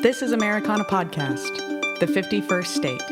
This is Americana Podcast, the 51st state.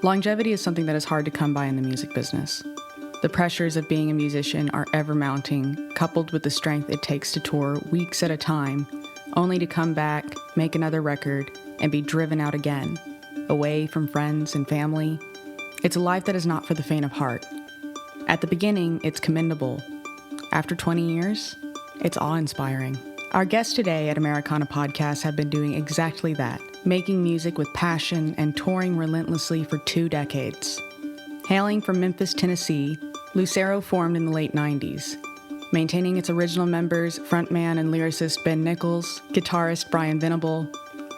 Longevity is something that is hard to come by in the music business. The pressures of being a musician are ever mounting, coupled with the strength it takes to tour weeks at a time, only to come back, make another record, and be driven out again, away from friends and family. It's a life that is not for the faint of heart. At the beginning, it's commendable. After 20 years, it's awe-inspiring. Our guests today at Americana Podcast have been doing exactly that, making music with passion and touring relentlessly for 2 decades. Hailing from Memphis, Tennessee, Lucero formed in the late 90s. Maintaining its original members, frontman and lyricist Ben Nichols, guitarist Brian Venable,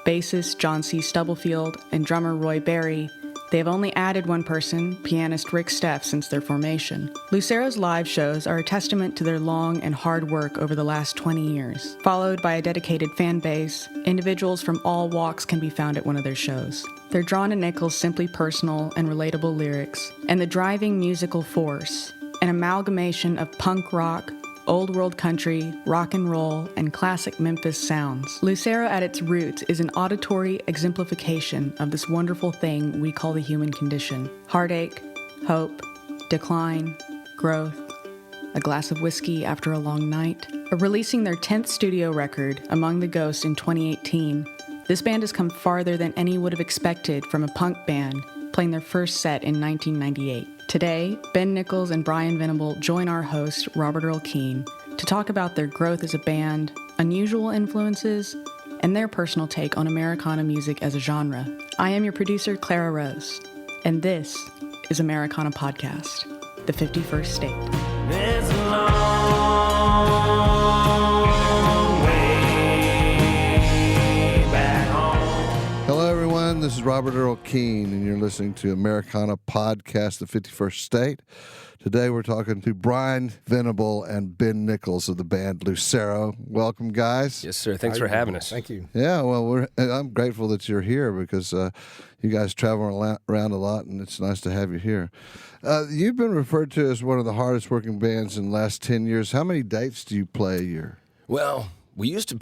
bassist John C. Stubblefield, and drummer Roy Berry, they have only added one person, pianist Rick Steff, since their formation. Lucero's live shows are a testament to their long and hard work over the last 20 years. Followed by a dedicated fan base, individuals from all walks can be found at one of their shows. They're drawn to Nichols' simply personal and relatable lyrics, and the driving musical force, an amalgamation of punk rock, old world country, rock and roll, and classic Memphis sounds. Lucero at its roots is an auditory exemplification of this wonderful thing we call the human condition. Heartache, hope, decline, growth, a glass of whiskey after a long night. Releasing their 10th studio record, Among the Ghosts, in 2018, this band has come farther than any would have expected from a punk band playing their first set in 1998. Today, Ben Nichols and Brian Venable join our host, Robert Earl Keen, to talk about their growth as a band, unusual influences, and their personal take on Americana music as a genre. I am your producer, Clara Rose, and this is Americana Podcast, the 51st state. There's a long way back home. Hello, everyone. This is Robert Earl Keen, and you're listening to Americana Podcast, the 51st State. Today, we're talking to Brian Venable and Ben Nichols of the band Lucero. Welcome, guys. Yes, sir. Thanks for having us. Thank you. Yeah, well, I'm grateful that you're here because you guys travel around a lot, and it's nice to have you here. You've been referred to as one of the hardest working bands in the last 10 years. How many dates do you play a year? Well, we used to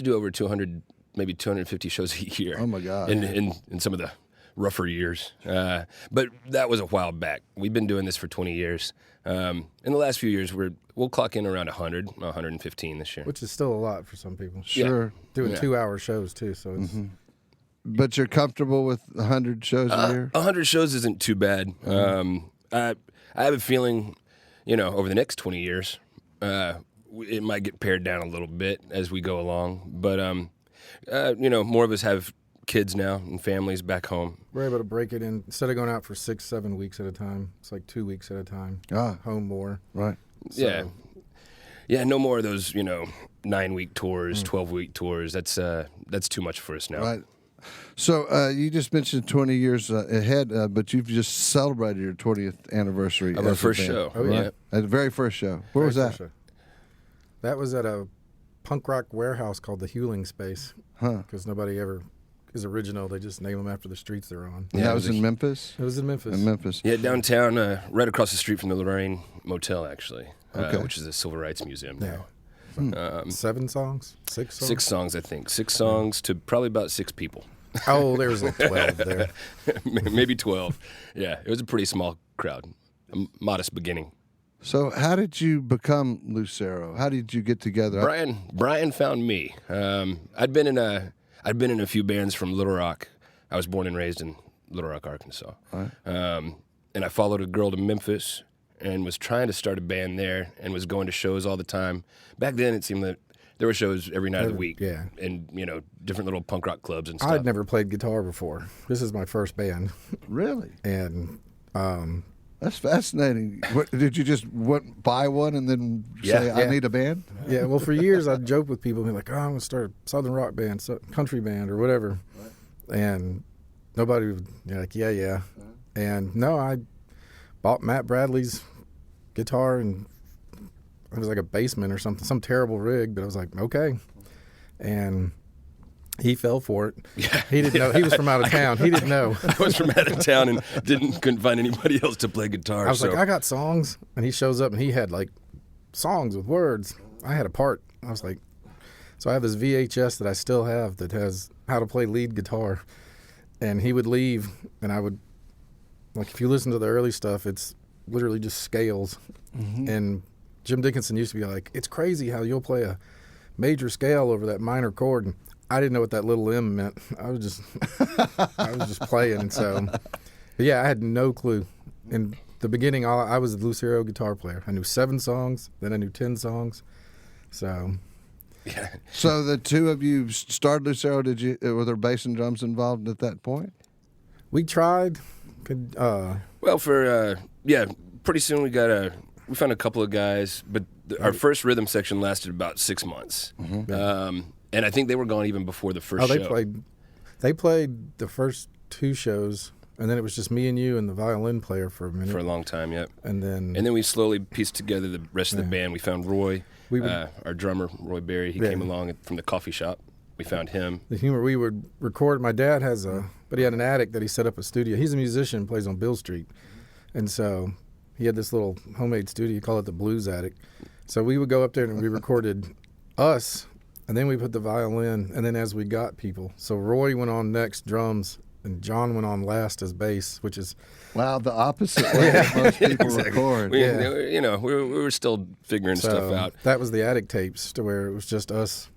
do over 200, maybe 250 shows a year. Oh, my God. In some of the rougher years. But that was a while back. We've been doing this for 20 years. In the last few years, we'll clock in around 115 this year. Which is still a lot for some people. Sure. Doing 2-hour shows, too, so it's... Mm-hmm. But you're comfortable with 100 shows a year? 100 shows isn't too bad. I have a feeling, over the next 20 years, it might get pared down a little bit as we go along. But, more of us have kids now and families back home. We're able to break it in. Instead of going out for 6-7 weeks at a time, it's like 2 weeks at a time. Home more. Right. So, Yeah, no more of those, 9-week tours, 12-week tours. That's too much for us now. Right. So you just mentioned 20 years ahead, but you've just celebrated your 20th anniversary Of our as a first band. show. Oh, yeah. Right. At the very first show. Where was that? That was at a punk rock warehouse called the Hewling Space. Because nobody ever is original. They just name them after the streets they're on. And that was in Memphis? It was in Memphis. In Memphis. Yeah, downtown, right across the street from the Lorraine Motel, actually, Okay. which is a civil rights museum now. 7 songs? 6 songs? 6 songs, I think. 6 songs to probably about 6 people. Oh, there was like 12 there. Maybe 12. Yeah, it was a pretty small crowd. A modest beginning. So how did you become Lucero? How did you get together? Brian found me. I'd been in a few bands from Little Rock. I was born and raised in Little Rock, Arkansas. Right. And I followed a girl to Memphis and was trying to start a band there and was going to shows all the time. Back then, it seemed that there were shows every night of the week. Yeah. And, different little punk rock clubs and stuff. I'd never played guitar before. This is my first band. Really? And That's fascinating. What, did you just buy one and then say, I need a band? yeah, well, for years I'd joke with people and be like, I'm going to start a southern rock band, country band or whatever. And nobody would be like, yeah. And no, I bought Matt Bradley's guitar, and it was like a basement or something, some terrible rig, but I was like, okay. And he fell for it. Yeah. He didn't know. He was from out of town. He didn't know. I was from out of town and couldn't find anybody else to play guitar. I was like, I got songs. And he shows up and he had like songs with words. I had a part. I was like, so I have this VHS that I still have that has how to play lead guitar. And he would leave, and I would, like, if you listen to the early stuff, it's literally just scales. Mm-hmm. And Jim Dickinson used to be like, it's crazy how you'll play a major scale over that minor chord. And I didn't know what that little M meant. I was just playing. So, but yeah, I had no clue. In the beginning, I was a Lucero guitar player. I knew 7 songs, then I knew 10 songs. So, yeah. So the two of you started Lucero. Were there bass and drums involved at that point? we tried. Well, pretty soon we found a couple of guys, but our first rhythm section lasted about 6 months. Mm-hmm. And I think they were gone even before the first show. They played the first 2 shows, and then it was just me and you and the violin player for a minute. For a long time, yep. And then we slowly pieced together the rest of the band. We found Roy, our drummer, Roy Berry. He came along from the coffee shop. We found him. The humor, we would record. My dad but he had an attic that he set up a studio. He's a musician, plays on Bill Street. And so he had this little homemade studio. He called it the Blues Attic. So we would go up there and we recorded us, and then we put the violin, and then as we got people. So Roy went on next, drums, and John went on last as bass, which is... Wow, the opposite way that most people record. We were still figuring stuff out. That was the attic tapes, to where it was just us.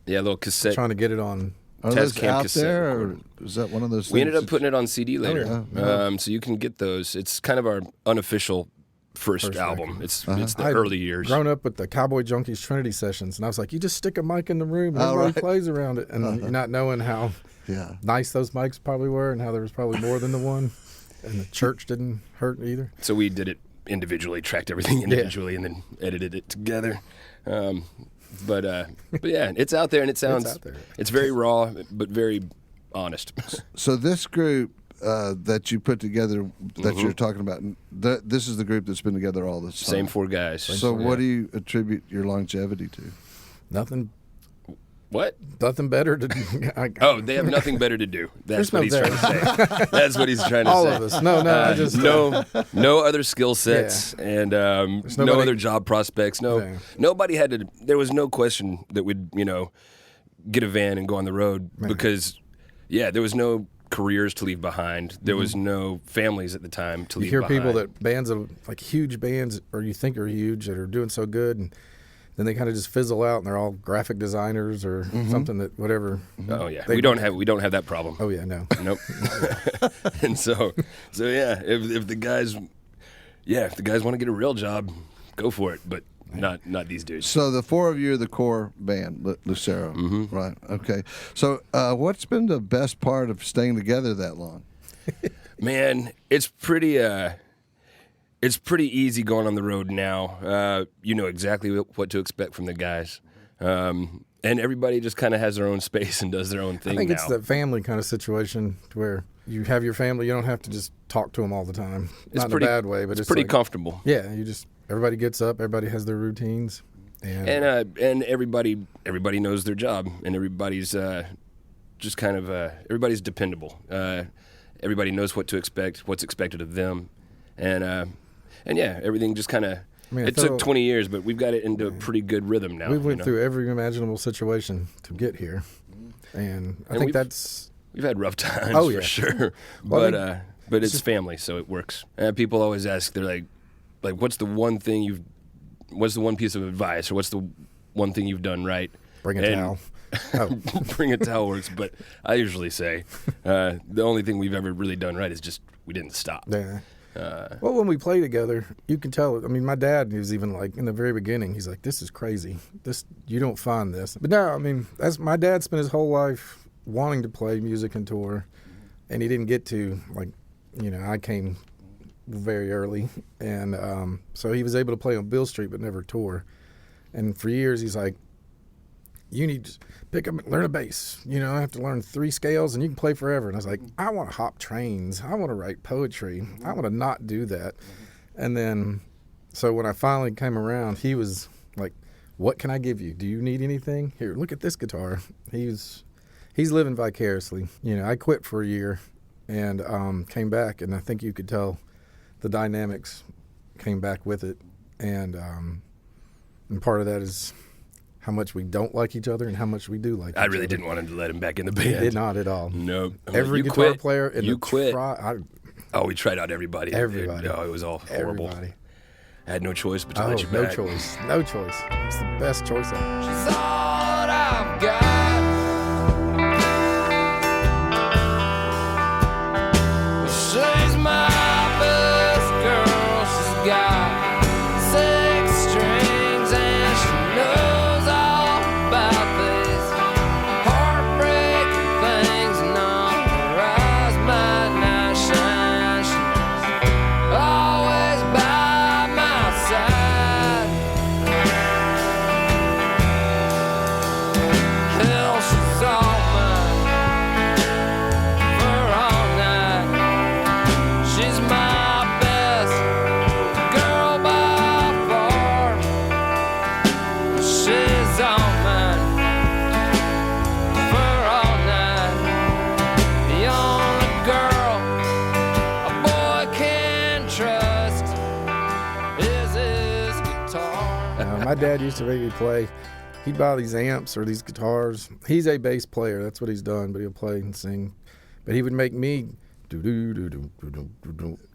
Yeah, a little cassette. Trying to get it on. Are those out there, or is that one of those things? We ended up putting it on CD later. Yeah. So you can get those. It's kind of our unofficial first album. It's the early years. Grown up with the Cowboy Junkies Trinity sessions, and I was like, you just stick a mic in the room and everybody plays around it, and not knowing how nice those mics probably were, and how there was probably more than the one, and the church didn't hurt either. So we did it individually, tracked everything individually, and then edited it together. But yeah, it's out there, and it sounds it's very raw, but very honest. So this group that you put together, that you're talking about, this is the group that's been together all this time. Same 4 guys. So what do you attribute your longevity to? Nothing. What? Nothing better to do. They have nothing better to do. That's what he's trying to say. That's what he's trying to say. All of us. No, I just... no other skill sets, and no other job prospects. Nobody had to... There was no question that we'd, get a van and go on the road because, there was no careers to leave behind. There was no families at the time to leave behind. You hear people that bands of, like, huge bands, or you think are huge, that are doing so good, and then they kind of just fizzle out, and they're all graphic designers or something that whatever. Oh yeah, we don't have that problem. Oh yeah, no, nope. And so yeah, if the guys want to get a real job, go for it. But not these dudes. So the 4 of you are the core band, Lucero, right? Okay. So what's been the best part of staying together that long? Man, it's pretty. It's pretty easy going on the road now. You know exactly what to expect from the guys. And everybody just kind of has their own space and does their own thing now. I think it's that family kind of situation to where you have your family. You don't have to just talk to them all the time. Not in a bad way, but it's pretty like, comfortable. Yeah, everybody gets up. Everybody has their routines. And everybody knows their job. And everybody's just kind of everybody's dependable. Everybody knows what to expect, what's expected of them. And yeah, everything just kind of, it took 20 years, but we've got it into a pretty good rhythm now. We went through every imaginable situation to get here. And I think we've had rough times for sure. Well, but it's family, so it works. And people always ask, they're like, what's the one piece of advice, or what's the one thing you've done right? Bring a towel. Bring a towel works, but I usually say the only thing we've ever really done right is just we didn't stop. Yeah. Well, when we play together, you can tell. I mean, my dad was even like in the very beginning. He's like, "This is crazy. This you don't find this." But no, I mean, as my dad spent his whole life wanting to play music and tour, and he didn't get to. Like, I came very early, and so he was able to play on Bill Street but never tour. And for years, he's like, "You need to pick up and learn a bass. I have to learn 3 scales, and you can play forever." And I was like, "I want to hop trains. I want to write poetry. I want to not do that." And then, so when I finally came around, he was like, "What can I give you? Do you need anything? Here, look at this guitar." He's living vicariously. I quit for a year and came back, and I think you could tell the dynamics came back with it. And part of that is how much we don't like each other and how much we do like each other. I really didn't want him to let him back in the band. Did not at all. Nope. Every You guitar quit. player in You the quit. We tried out everybody. Everybody. It was all horrible. Everybody. I had no choice but to Oh, let you no back. choice. No choice. It's the best choice ever. She's all I've got. She's my best girl. She's got 6 strings and she knows all about these heartbreaking things. And on her eyes might not shine. She's always by my side. Hell, she's all mine for all night. She's my best girl by far. She's all mine for all night. The only girl a boy can trust is his guitar. My dad used to make me play. He'd buy these amps or these guitars. He's a bass player. That's what he's done, but he'll play and sing. But he would make me do,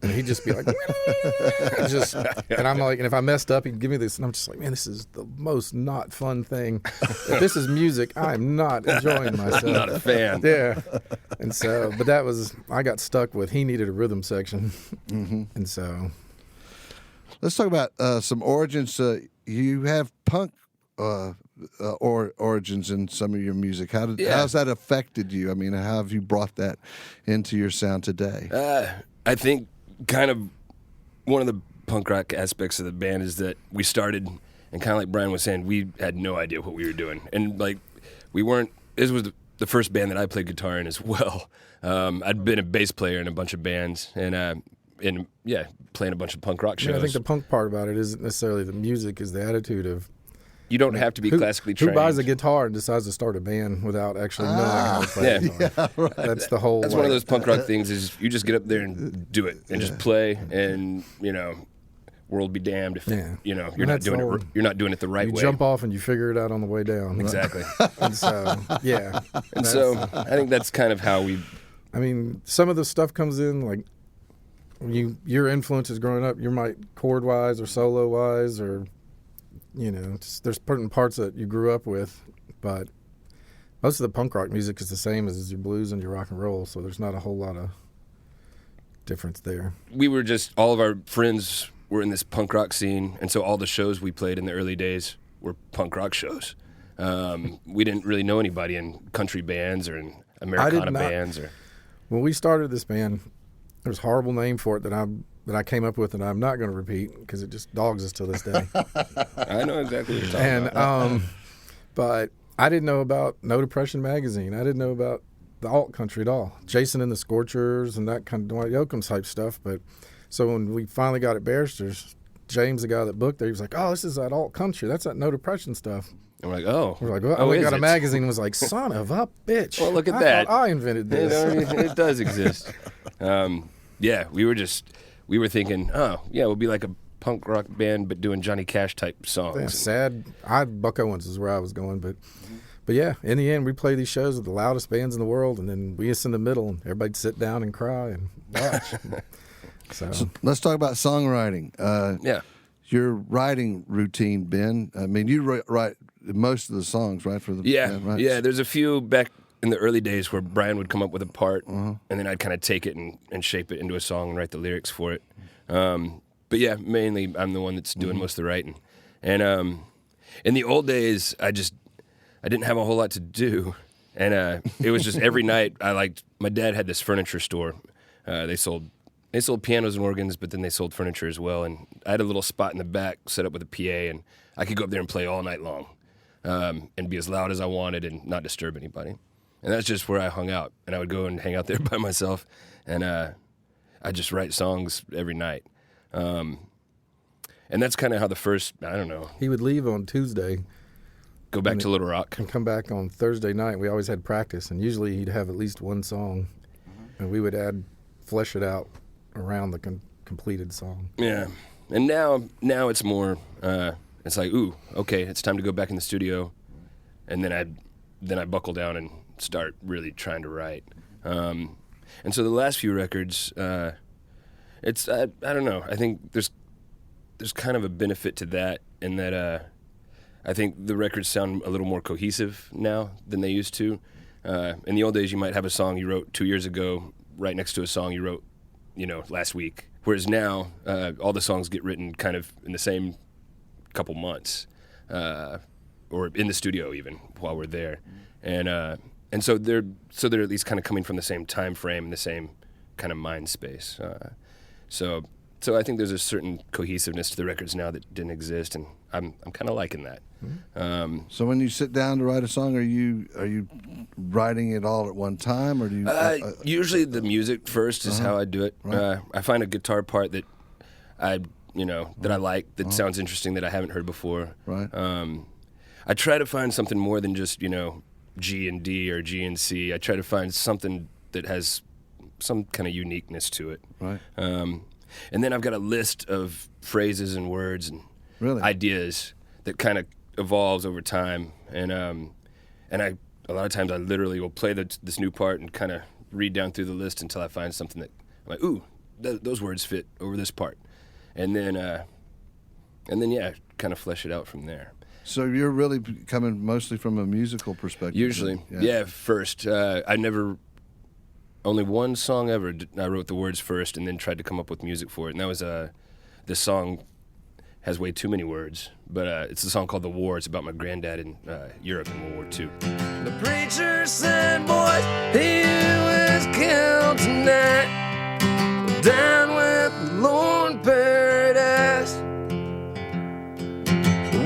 and he'd just be like, and I'm like, and if I messed up, he'd give me this, and I'm just like, man, this is the most not fun thing. If this is music, I'm not enjoying myself. I'm not a fan. Yeah. And so, but that was, I got stuck with, he needed a rhythm section. And so. Let's talk about some origins. You have punk origins in some of your music. How's that affected you? I mean, how have you brought that into your sound today? I think kind of one of the punk rock aspects of the band is that we started, and kind of like Brian was saying, we had no idea what we were doing. And like, we weren't, this was the first band that I played guitar in as well. I'd been a bass player in a bunch of bands and playing a bunch of punk rock shows. Yeah, I think the punk part about it isn't necessarily the music, is the attitude of, you don't have to be classically trained. Who buys a guitar and decides to start a band without actually knowing how to play a guitar? Yeah, right. That's the whole. That's one of those punk rock things is you just get up there and do it and just play and world be damned if you're not doing it. You're not doing it the right You way. jump off and you figure it out on the way down. Exactly. And so yeah. And so I think that's kind of how we. I mean, some of the stuff comes in like your influences growing up. You might chord wise or solo wise or. There's certain parts that you grew up with, but most of the punk rock music is the same as your blues and your rock and roll, so there's not a whole lot of difference there. We were just, all of our friends were in this punk rock scene, and so all the shows we played in the early days were punk rock shows. We didn't really know anybody in country bands or in Americana bands. When we started this band, there was a horrible name for it that I came up with, and I'm not going to repeat because it just dogs us to this day. I know exactly what you're talking about. But I didn't know about No Depression magazine. I didn't know about the alt country at all. Jason and the Scorchers and that kind of Dwight Yoakam type stuff. But so when we finally got at Barrister's, James, the guy that booked there, he was like, "Oh, this is that alt country. That's that No Depression stuff." And we're like, oh. We're like, well, we got a magazine and was like, son of a bitch. Well, look at I that. thought I invented this. It does exist. We were thinking, oh, yeah, we'll be like a punk rock band, but doing Johnny Cash type songs. Yeah, sad. Buck Owens is where I was going, but yeah, in the end, we play these shows with the loudest bands in the world, and then we just in the middle, and everybody'd sit down and cry and watch. So let's talk about songwriting. Your writing routine, Ben. I mean, you write most of the songs, right? For the band, right? Yeah. There's a few back in the early days where Brian would come up with a part, and then I'd kind of take it and shape it into a song and write the lyrics for it. But yeah, mainly I'm the one that's doing most of the writing. And in the old days, I didn't have a whole lot to do. And it was just every night my dad had this furniture store. They sold pianos and organs, but then they sold furniture as well. And I had a little spot in the back set up with a PA, and I could go up there and play all night long and be as loud as I wanted and not disturb anybody. And that's just where I hung out. And I would go and hang out there by myself, and I'd just write songs every night. And that's kind of how the first, I don't know. He would leave on Tuesday. Go back to Little Rock. And come back on Thursday night. We always had practice, and usually he'd have at least one song, and we would flesh it out around the completed song. Yeah. And now it's more, it's like, ooh, okay, it's time to go back in the studio, and then I buckle down and start really trying to write. And so the last few records, it's I don't know. I think there's kind of a benefit to that in that I think the records sound a little more cohesive now than they used to. In the old days, you might have a song you wrote 2 years ago right next to a song you wrote, last week. Whereas now, all the songs get written kind of in the same couple months, or in the studio even while we're there, and so they're at least kind of coming from the same time frame and the same kind of mind space. So I think there's a certain cohesiveness to the records now that didn't exist, and I'm kind of liking that. So when you sit down to write a song, are you writing it all at one time, or do you? Usually the music first is how I do it. Right. I find a guitar part that I like, that sounds interesting, that I haven't heard before. Right. I try to find something more than just G and D or G and C. I try to find something that has some kind of uniqueness to it. Right. And then I've got a list of phrases and words and ideas that kind of evolves over time. And a lot of times I literally will play this new part and kind of read down through the list until I find something that I'm like, ooh, those words fit over this part. And then kind of flesh it out from there. So you're really coming mostly from a musical perspective? Usually, yeah first. Only one song ever I wrote the words first and then tried to come up with music for it. And that was, this song has way too many words, but it's a song called The War. It's about my granddad in Europe in World War II. The preacher said, boys, he was killed tonight. Down with the Lord in paradise.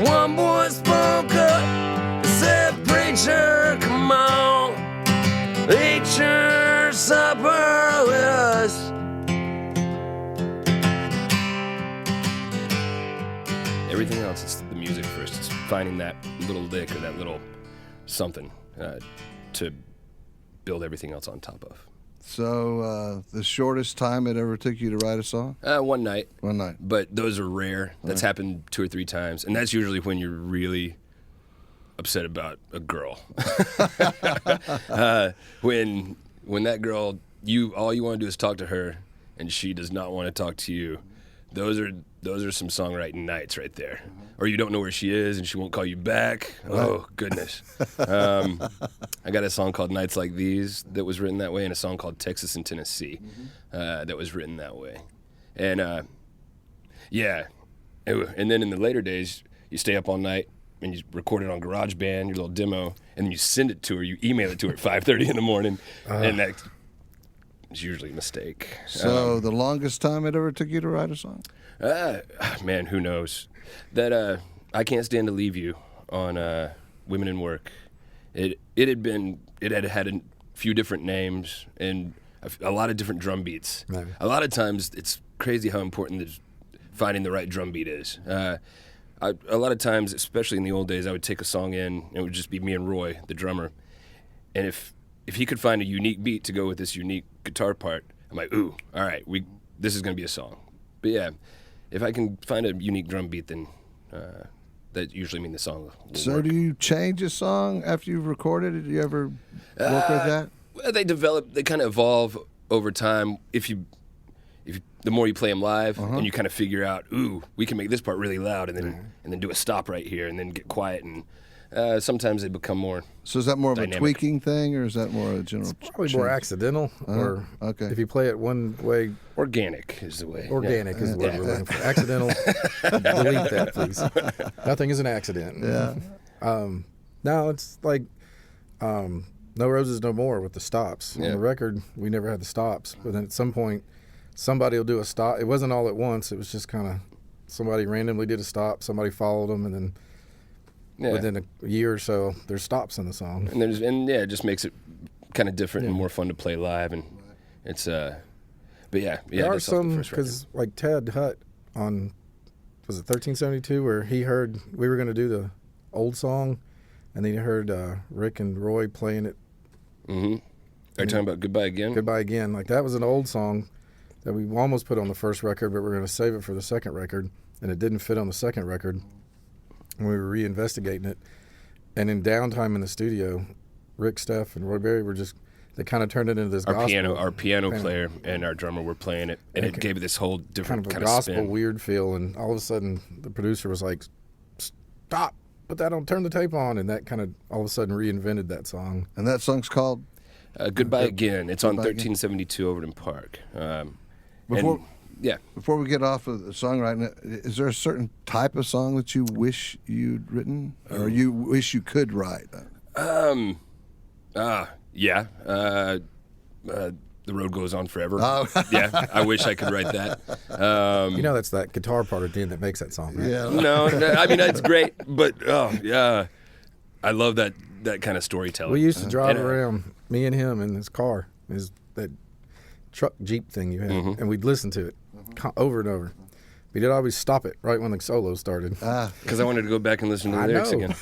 One boy spoke up and said, preacher, come on, eat your supper with us. Everything else, it's the music first. It's finding that little lick or that little something to build everything else on top of. So the shortest time it ever took you to write a song? One night. One night. But those are rare. That's happened 2 or 3 times. And that's usually when you're really upset about a girl. When that girl, all you want to do is talk to her, and she does not want to talk to you. Those are some songwriting nights right there. Or you don't know where she is and she won't call you back. Oh, goodness. I got a song called Nights Like These that was written that way, and a song called Texas and Tennessee that was written that way. And, and then in the later days, you stay up all night and you record it on GarageBand, your little demo, and then you send it to her, you email it to her at 5:30 in the morning, and that's usually a mistake. So the longest time it ever took you to write a song? Man, who knows? That I Can't Stand to Leave You on Women in Work. It had a few different names and a lot of different drum beats. Maybe. A lot of times it's crazy how important finding the right drum beat is. A lot of times, especially in the old days, I would take a song in and it would just be me and Roy, the drummer, and if he could find a unique beat to go with this unique guitar part, I'm like, ooh, all right, this is going to be a song. But yeah, if I can find a unique drum beat, then that usually means the song will So work. do you change a song after you've recorded it? Do you ever work with that? Well, they kind of evolve over time. If the more you play them live, and you kind of figure out, ooh, we can make this part really loud, and then do a stop right here, and then get quiet, and Sometimes they become more. So is that more of dynamic. a tweaking thing, or is that more a general? Probably more accidental, or okay. if you play it one way, Organic is the way. organic is the word we're looking for. Accidental, delete that, please. Nothing is an accident. Yeah. No, it's like No Roses, No More with the stops. Yeah. On the record, we never had the stops, but then at some point, somebody will do a stop. It wasn't all at once. It was just kind of somebody randomly did a stop, somebody followed them, and then within a year or so, there's stops in the song. And it just makes it kind of different and more fun to play live, and it's but yeah, There are that's off the some, first record. because like Ted Hutt on, was it 1372, where he heard we were going to do the old song, and then he heard Rick and Roy playing it. Mm-hmm. Are you talking about Goodbye Again? Goodbye Again. Like, that was an old song that we almost put on the first record, but we're going to save it for the second record, and it didn't fit on the second record. And we were reinvestigating it. And in downtime in the studio, Rick, Steph, and Roy Berry were just, they kind of turned it into this gospel. Our piano player and our drummer were playing it, and it gave it this whole different kind of a gospel spin. weird feel, and all of a sudden the producer was like, stop, put that on, turn the tape on, and that kind of all of a sudden reinvented that song. And that song's called Goodbye Again. It's on Goodbye Again. 1372 Overton Park. Before we get off of the songwriting, is there a certain type of song that you wish you'd written, or you wish you could write? The Road Goes On Forever. Oh. Yeah, I wish I could write that. That's that guitar part at the end that makes that song, right? Yeah. No, I mean, that's great, but I love that kind of storytelling. We used to drive around, me and him in his car, that truck Jeep thing you had, and we'd listen to it over and over. We'd always stop it right when the solo started. Because I wanted to go back and listen to the lyrics again.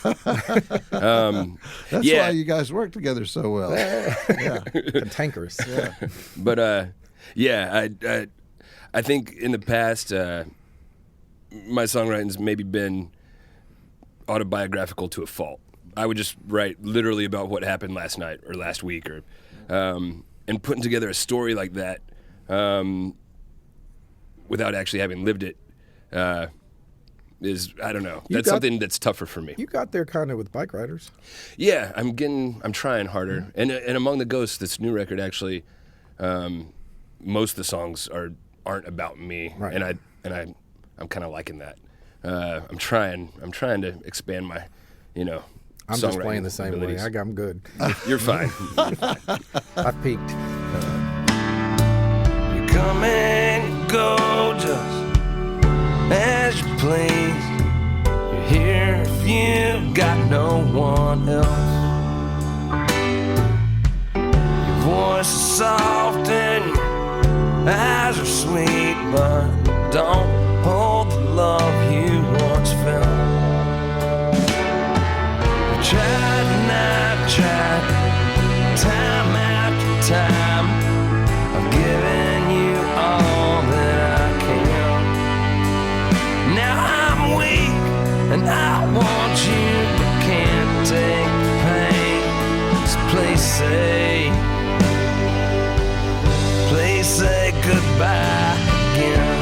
That's why you guys work together so well. Cantankerous. Yeah. But I think in the past, my songwriting's maybe been autobiographical to a fault. I would just write literally about what happened last night or last week, or and putting together a story like that without actually having lived it is, I don't know. That's something that's tougher for me. You got there kind of with Bike Riders. Yeah, I'm trying harder. And Among the Ghosts, this new record, actually, most of the songs aren't about me, right. and I'm kind of liking that. I'm trying to expand my, I'm just playing the same abilities. way. I'm good. You're fine. I peaked. You come and go just as you please. You're here if you got no one else. Your voice is soft and your eyes are sweet, but don't hold the love you once felt. You tried and I've tried, time after time. I've given you all that I can. Now I'm weak and I want you, but can't take the pain. So please say goodbye again.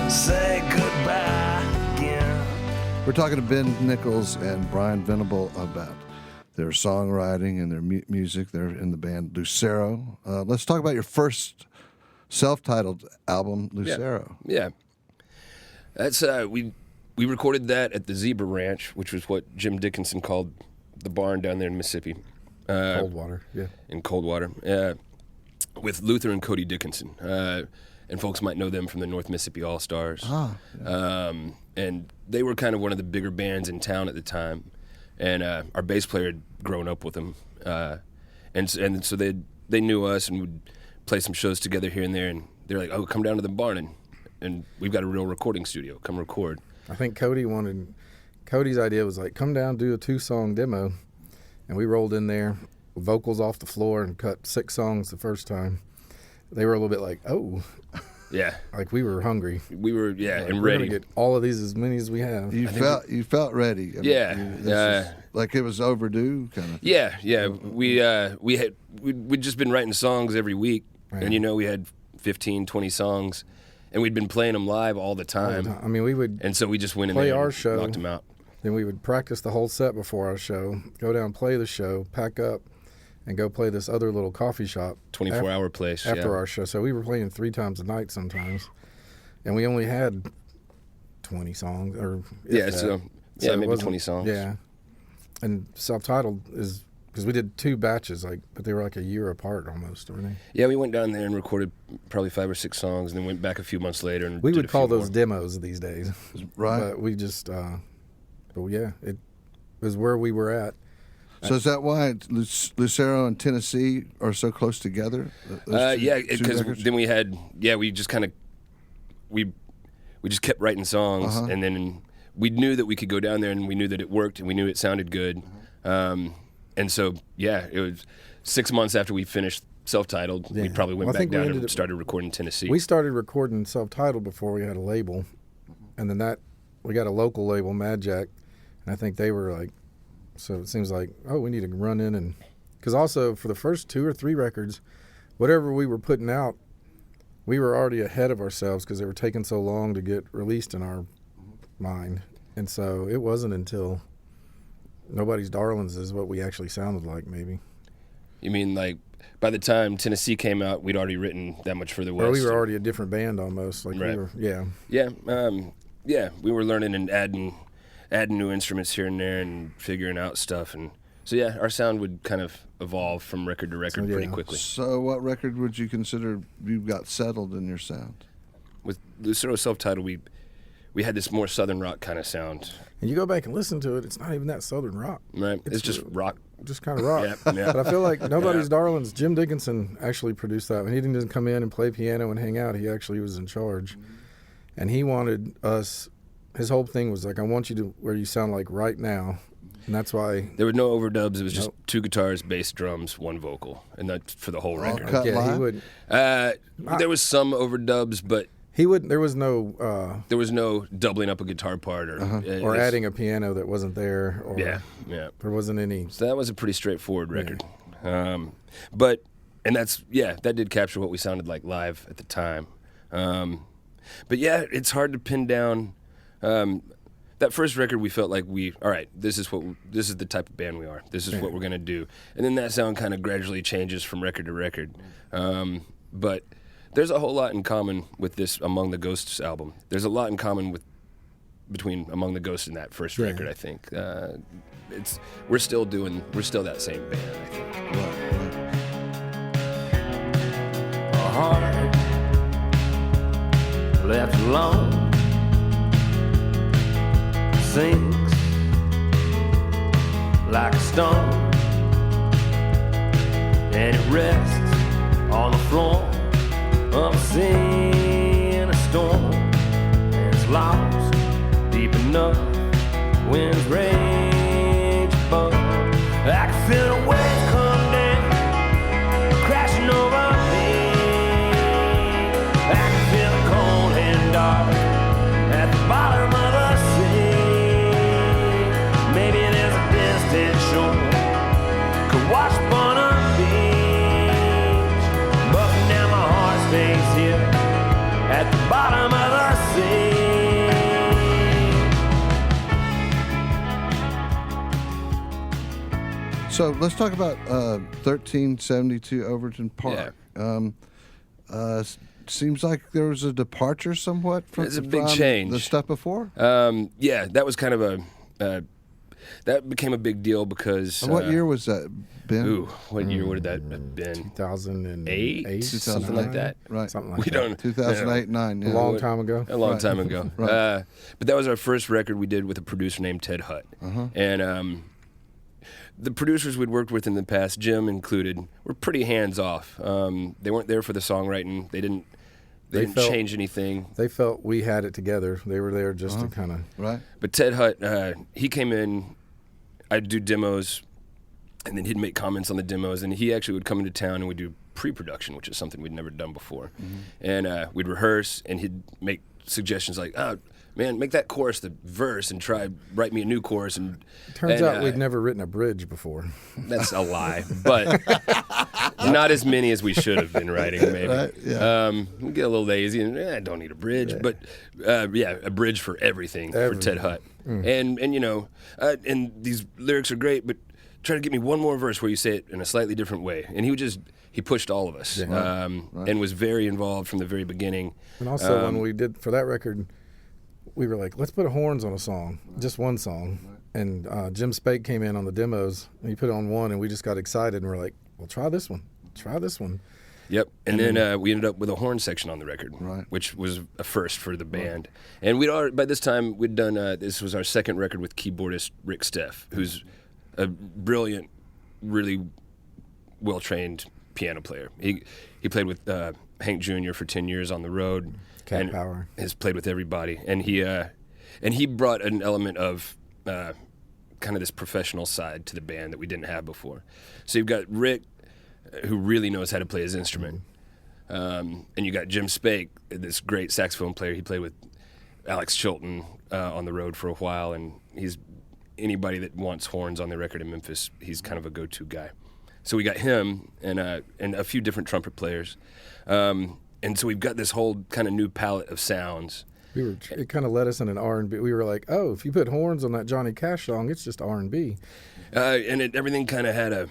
Say goodbye again. We're talking to Ben Nichols and Brian Venable about their songwriting and their music. They're in the band Lucero. Let's talk about your first self-titled album, Lucero. Yeah. That's we recorded that at the Zebra Ranch, which was what Jim Dickinson called the barn down there in Mississippi. Coldwater, yeah. In Coldwater, with Luther and Cody Dickinson. And folks might know them from the North Mississippi All-Stars. And they were kind of one of the bigger bands in town at the time. And our bass player had grown up with them. And so they knew us and would play some shows together here and there. And they're like, oh, come down to the barn, and we've got a real recording studio. Come record. I think Cody's idea was like, come down, do a 2-song demo. And we rolled in there, vocals off the floor, and cut 6 songs the first time. They were a little bit like, oh. Yeah. Like we were hungry. We were, like, and we're ready. Gonna get all of these, as many as we have. You felt ready. I mean, Yeah. this was like it was overdue, kind of thing. Yeah. We'd just been writing songs every week, Right. and we had 15, 20 songs, and we'd been playing them live all the time. I mean, we would And so we just went in play there our and show. knocked them out. Then we would practice the whole set before our show, go down, play the show, pack up, and go play this other little coffee shop. 24-hour place. After our show. So we were playing 3 times a night sometimes. And we only had 20 songs. Or Yeah, that. so it maybe wasn't- 20 songs. Yeah. And self-titled is, because we did 2 batches, but they were like a year apart almost, weren't they? Yeah, we went down there and recorded probably 5 or 6 songs, and then went back a few months later and We did would a call few those more. demos these days. Right. But we just, but yeah, it was where we were at. So is that why Lucero and Tennessee are so close together? Those Yeah, two because records? then we just kind of we just kept writing songs, and then we knew that we could go down there, and we knew that it worked, and we knew it sounded good, and so it was 6 months after we finished self-titled. We Yeah. probably went Well, I back think we down ended and up- started recording Tennessee. We started recording self-titled before we had a label, and then we got a local label, Mad Jack, and I think they were like, so it seems like, oh, we need to run in and, because also for the first 2 or 3 records, whatever we were putting out, we were already ahead of ourselves because they were taking so long to get released in our mind, and so it wasn't until Nobody's Darlings is what we actually sounded like, maybe. You mean like by the time Tennessee came out, we'd already written That Much Further West? Or we were already a different band almost, like Right. we were, yeah. Yeah, we were learning and adding new instruments here and there and figuring out stuff, and so yeah, our sound would kind of evolve from record to record So, pretty yeah. quickly. So what record would you consider you got settled in your sound? With Lucero self-titled, we had this more southern rock kind of sound, And you go back and listen to it, it's not even that southern rock. right? It's just rock. Just kind of rock. Yeah. But I feel like Nobody's Darlings, Jim Dickinson actually produced that. When he didn't just come in and play piano and hang out, he actually was in charge. And he wanted us, his whole thing was like, I want you to where you sound like right now. And that's why. There were no overdubs. It was just Nope. 2 guitars, bass, drums, 1 vocal, and that's for the whole record. cut Yeah, live? he would. There was some overdubs, but There was no, there was no doubling up a guitar part or or adding a piano that wasn't there. Or Yeah. There wasn't any. So that was a pretty straightforward record. But that did capture what we sounded like live at the time. But yeah, it's hard to pin down. That first record, we felt like all right, this is the type of band we are. This is what we're gonna do. And then that sound kind of gradually changes from record to record. But there's a whole lot in common with this Among the Ghosts album. There's a lot in common between Among the Ghosts and that first record. I think we're still that same band. I think. A heart left alone sinks like a stone, and it rests on the floor of a sea in a storm, and it's lost deep enough. Winds rage above. I can feel the waves come down, crashing over me. I can feel the cold and dark at the bottom of the sea. Maybe there's a distant shore could wash upon a beach, but for now my heart stays here at the bottom of the sea. So let's talk about 1372 Overton Park. Seems like there was a departure somewhat from, It's a big from change. the stuff before. That was kind of that became a big deal because. And what year was that, Ben? Ooh, what year would that have been? 2008, Something like that. Right. Something like We that. don't. 2008, 9. Yeah. A long time ago. A long Right. time ago. Right. But that was our first record we did with a producer named Ted Hutt. And the producers we'd worked with in the past, Jim included, were pretty hands off. They weren't there for the songwriting. They didn't change anything. They felt we had it together. They were there just to kind of. Right. But Ted Hutt, he came in, I'd do demos, and then he'd make comments on the demos, and he actually would come into town and we'd do pre-production, which is something we'd never done before. And we'd rehearse, and he'd make suggestions like, oh, man, make that chorus the verse and write me a new chorus. And Turns out we'd never written a bridge before. That's a lie. But Not as many as we should have been writing, maybe. Right, yeah. We get a little lazy and I don't need a bridge, but a bridge for everything for Ted Hutt. And and these lyrics are great, but try to get me one more verse where you say it in a slightly different way. And he pushed all of us and was very involved from the very beginning. And also when we did, for that record, we were like, let's put horns on a song, just one song. And Jim Spake came in on the demos, and he put it on one, and we just got excited, and we're like, well, try this one. Yep, and then we ended up with a horn section on the record, which was a first for the band. And by this time, we'd done, this was our second record with keyboardist Rick Steff, who's a brilliant, really well-trained piano player. He played with Hank Jr. for 10 years on the road. Cat Power. Has played with everybody. And he brought an element of kind of this professional side to the band that we didn't have before. So you've got Rick, who really knows how to play his instrument. And you got Jim Spake, this great saxophone player. He played with Alex Chilton on the road for a while, and he's anybody that wants horns on their record in Memphis, he's kind of a go-to guy. So we got him and a few different trumpet players. And so we've got this whole kind of new palette of sounds. It kind of led us in an R&B. We were like, oh, if you put horns on that Johnny Cash song, it's just R&B. And everything kind of had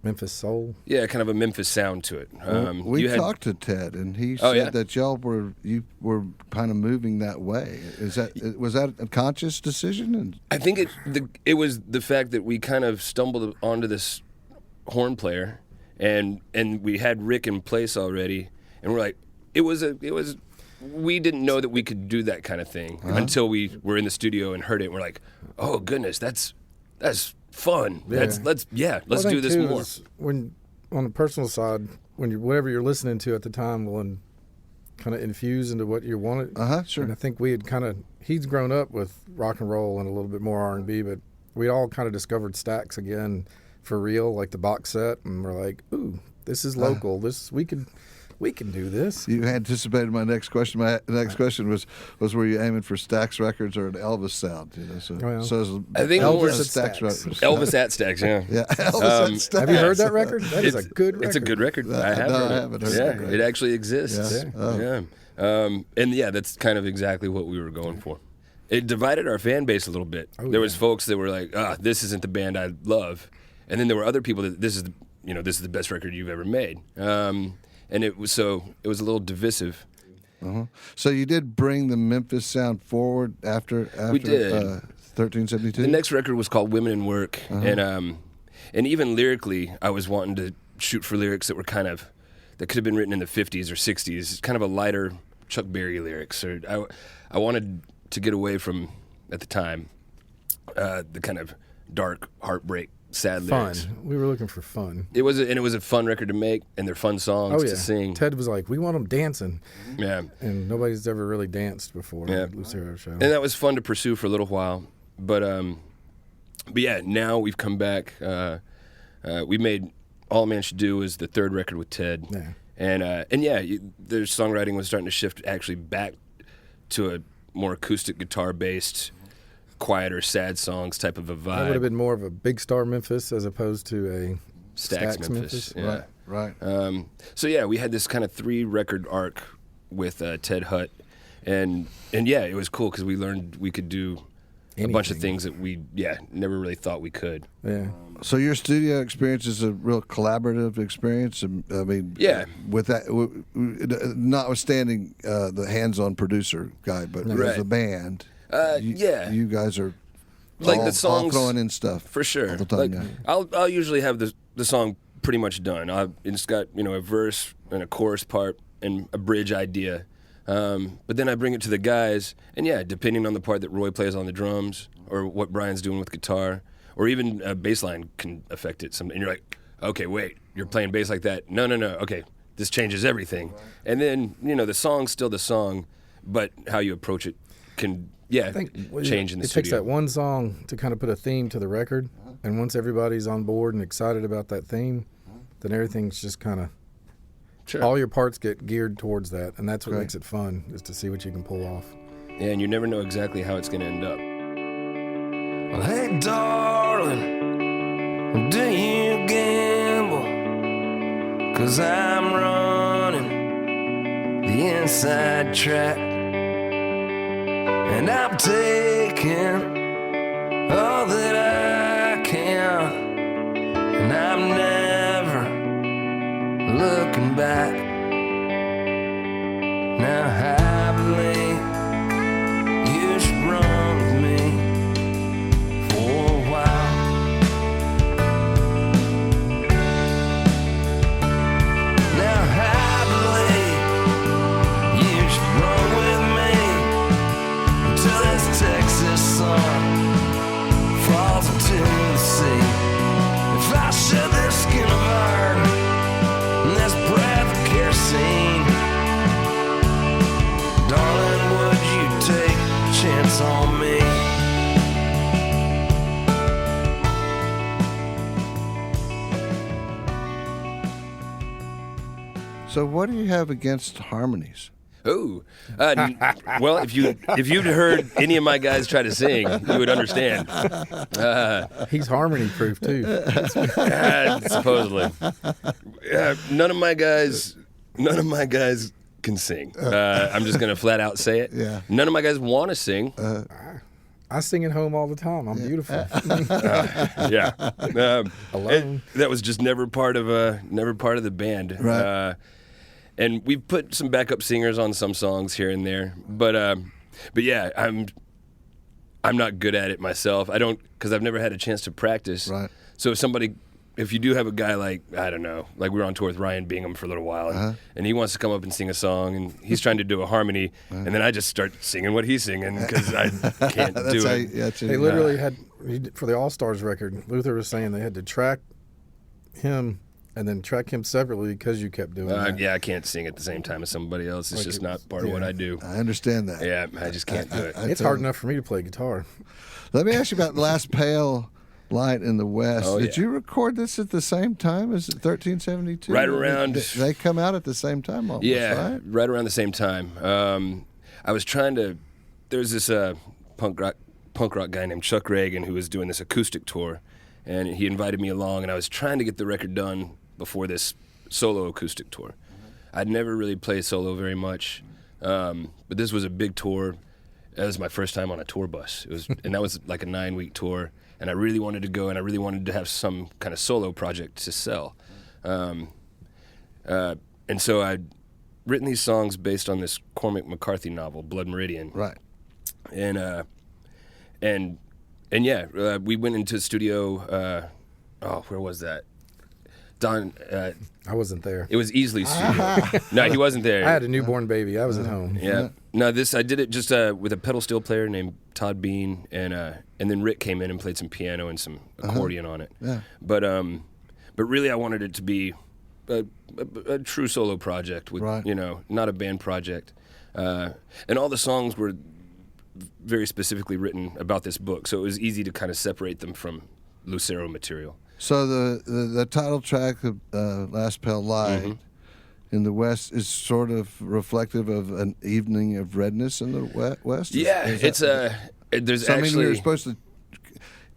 Memphis soul. Yeah, kind of a Memphis sound to it. We talked to Ted, and he said that y'all were kind of moving that way. Was that a conscious decision? I think it was the fact that we kind of stumbled onto this horn player, and we had Rick in place already, and we're like, we didn't know that we could do that kind of thing until we were in the studio and heard it, and we're like, oh goodness, that's fun. Yeah. Let's do this more. When on the personal side, whatever you're listening to at the time will kind of infuse into what you wanted. Sure. And I think we had he's grown up with rock and roll and a little bit more R&B, but we all kind of discovered Stax again for real, like the box set, and we're like, ooh, this is local. We can do this. You anticipated my next question. My next question was were you aiming for Stax Records or an Elvis sound? So I think Elvis at at Stax Records. Elvis at Stax, yeah. Yeah, Elvis at Stax. Have you heard that record? That is a good record. It's a good record. I haven't heard it. It actually exists. Yeah. And that's kind of exactly what we were going for. It divided our fan base a little bit. There was folks that were like, this isn't the band I love. And then there were other people that this is the best record you've ever made. And it was a little divisive. So you did bring the Memphis sound forward after we did. 1372? The next record was called Women in Work. And even lyrically, I was wanting to shoot for lyrics that could have been written in the 50s or 60s, kind of a lighter Chuck Berry lyrics. Or I wanted to get away from, at the time, the kind of dark heartbreak, sad lyrics. Fun. We were looking for fun. It was a fun record to make, and they're fun songs to sing. Ted was like, we want them dancing. Yeah. And nobody's ever really danced before at Lucero Show. And that was fun to pursue for a little while. But yeah, now we've come back. We made All a Man Should Do is the third record with Ted. Yeah. And their songwriting was starting to shift actually back to a more acoustic guitar-based, quieter, sad songs type of a vibe. That would have been more of a Big Star Memphis as opposed to a Stax Memphis. Yeah. Right. So yeah, we had this kind of 3-record arc with Ted Hutt, and it was cool because we learned we could do a bunch of things that we never really thought we could. Yeah. So your studio experience is a real collaborative experience. I mean, with that, notwithstanding the hands-on producer guy, but as a band, you guys are like all, the songs all throwing in stuff for sure. All the time, I'll usually have the song pretty much done. It's got a verse and a chorus part and a bridge idea. But then I bring it to the guys, and depending on the part that Roy plays on the drums, or what Brian's doing with guitar, or even a bass line can affect it. And you're like, okay, wait, you're playing bass like that? No, okay, this changes everything. And then, the song's still the song, but how you approach it can, change in the studio. It takes that one song to kind of put a theme to the record, and once everybody's on board and excited about that theme, then everything's just kind of... Sure. All your parts get geared towards that, and that's what makes it fun, is to see what you can pull off. Yeah, and you never know exactly how it's going to end up. Well, hey, darling, do you gamble? 'cause I'm running the inside track, and I'm taking all that I can, and I'm never looking back. Now happily you should run with me for a while. Now happily you should run with me until this Texas sun falls into the sea. If I shed this skin of iron and this breath of kerosene, darling, would you take a chance on me? So, what do you have against harmonies? Oh, well, if you'd heard any of my guys try to sing, you would understand. He's harmony proof too. Supposedly, none of my guys can sing. I'm just gonna flat out say it. Yeah. None of my guys want to sing. I sing at home all the time. I'm beautiful. Yeah. Alone. That was just never part of the band. Right. And we've put some backup singers on some songs here and there, but yeah, I'm not good at it myself. I don't, because I've never had a chance to practice. Right. So if you do have a guy like, I don't know, like we were on tour with Ryan Bingham for a little while, and he wants to come up and sing a song, and he's trying to do a harmony, and then I just start singing what he's singing because I can't do it. They literally had, for the All Stars record, Luther was saying they had to track him and then track him separately because you kept doing that. Yeah, I can't sing at the same time as somebody else. It's just not part of what I do. I understand that. Yeah, I just can't do it. It's hard enough for me to play guitar. Let me ask you about Last Pale Light in the West. Oh, Did you record this at the same time as 1372? Right around. They come out at the same time almost, Yeah, right? around the same time. I was trying to. There's this punk rock guy named Chuck Reagan who was doing this acoustic tour, and he invited me along, and I was trying to get the record done before this solo acoustic tour. I'd never really played solo very much, but this was a big tour. That was my first time on a tour bus. And that was like a 9-week tour, and I really wanted to go, and I really wanted to have some kind of solo project to sell. And so I'd written these songs based on this Cormac McCarthy novel, Blood Meridian. Right. And yeah, we went into the studio. Where was that? Don. I wasn't there. It was Easley's studio. No, he wasn't there. I had a newborn baby. I was at home. Yeah. No, I did it just with a pedal steel player named Todd Bean, and then Rick came in and played some piano and some accordion on it. Yeah. But really, I wanted it to be a true solo project with not a band project. And all the songs were very specifically written about this book, so it was easy to kind of separate them from Lucero material. So the title track of Last Pale Light in the West is sort of reflective of an evening of redness in the West? Yeah, there's actually...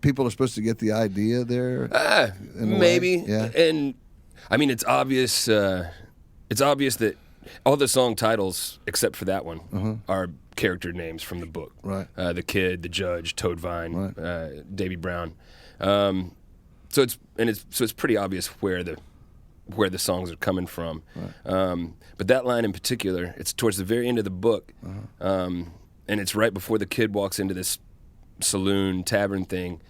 people are supposed to get the idea there? Maybe. Yeah. And, I mean, it's obvious that all the song titles, except for that one, are character names from the book. Right. The Kid, the Judge, Toad Vine, Davy Brown. So it's pretty obvious where the songs are coming from. Right. But that line in particular, it's towards the very end of the book, and it's right before the kid walks into this saloon tavern thing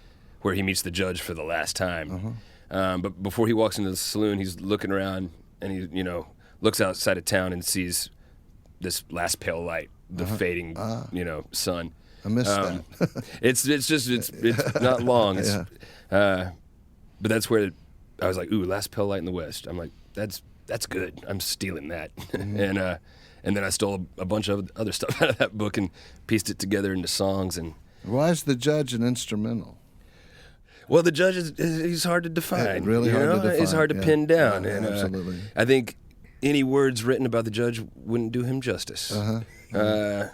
where he meets the judge for the last time. But before he walks into the saloon, he's looking around and he looks outside of town and sees this last pale light, the fading sun. I missed that. It's not long. But that's where I was like, ooh, Last Pale Light in the West. I'm like, that's good. I'm stealing that. And then I stole a bunch of other stuff out of that book and pieced it together into songs. And why is the judge an instrumental? Well, the judge he's hard to define. Really hard to define. He's hard to pin down. Yeah, and absolutely. I think any words written about the judge wouldn't do him justice. So I love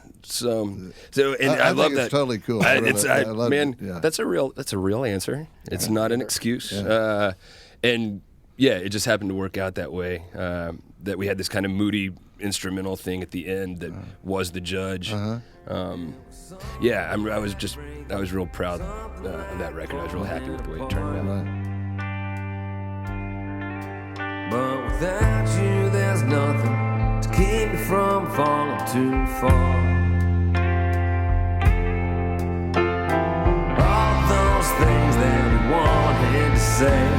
think that. It's totally cool. I love man, it. Yeah. that's a real answer. It's not an excuse. Yeah. And yeah, it just happened to work out that way. That we had this kind of moody instrumental thing at the end that was the judge. Yeah, I was real proud of that record. I was real happy with the way it turned out. But without you, there's nothing to keep me from falling too far. All those things that we wanted to say